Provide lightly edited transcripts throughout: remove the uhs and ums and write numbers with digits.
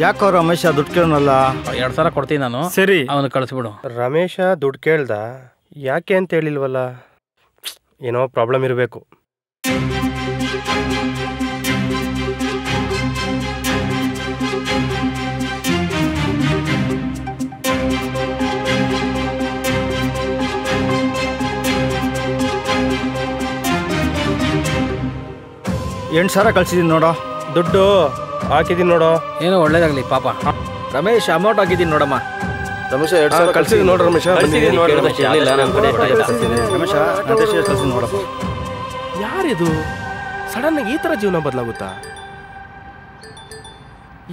ಯಾಕೋ ರಮೇಶ ದುಡ್ಡು ಕೇಳೋನಲ್ಲ? 2,000 ಕೊಡ್ತೀನಿ ನಾನು. ಸರಿ, ಅವನು ಕಳಿಸ್ಬಿಡು. ರಮೇಶ ದುಡ್ಡು ಕೇಳ್ದ, ಯಾಕೆ ಅಂತ ಹೇಳಿಲ್ವಲ್ಲ? ಏನೋ ಪ್ರಾಬ್ಲಮ್ ಇರಬೇಕು. $8,000 ಕಳ್ಸಿದೀನಿ ನೋಡೋ. ದುಡ್ಡು ಹಾಕಿದೀನಿ ನೋಡೋ. ಏನೋ ಒಳ್ಳೇದಾಗಲಿ ಪಾಪ. ರಮೇಶ್ ಅಮೌಂಟ್ ಹಾಕಿದ್ದೀನಿ ನೋಡಮ್ಮ. ರಮೇಶ 2,000 ಕಳ್ಸಿದೀನಿ ನೋಡ್ರಿ. ರಮೇಶ ರಮೇಶ ಕಳ್ಸಿದೀನಿ ನೋಡಪ್ಪ. ಯಾರಿದು ಸಡನ್ ಆಗಿ ಈ ಥರ ಜೀವನ ಬದಲಾಗುತ್ತಾ?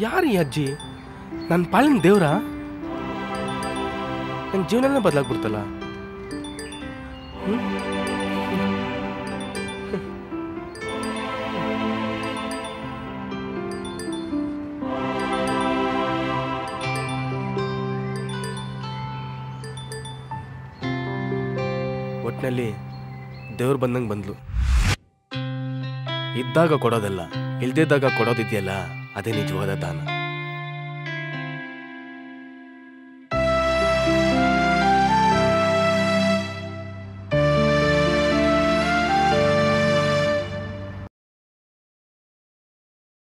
ಯಾರು ಈ ಅಜ್ಜಿ? ನನ್ನ ಪಾಲಿನ ದೇವ್ರ? ನನ್ನ ಜೀವನನೇ ಬದಲಾಗ್ಬಿಡ್ತಲ್ಲ. ಒಟ್ಟಿನಲ್ಲಿ ದೇವ್ರು ಬಂದಂಗೆ ಬಂದ್ಲು. ಇದ್ದಾಗ ಕೊಡೋದಲ್ಲ, ಇಲ್ದಿದ್ದಾಗ ಕೊಡೋದಿದೆಯಲ್ಲ, ಅದೇ ನಿಜವಾದ ದಾನ.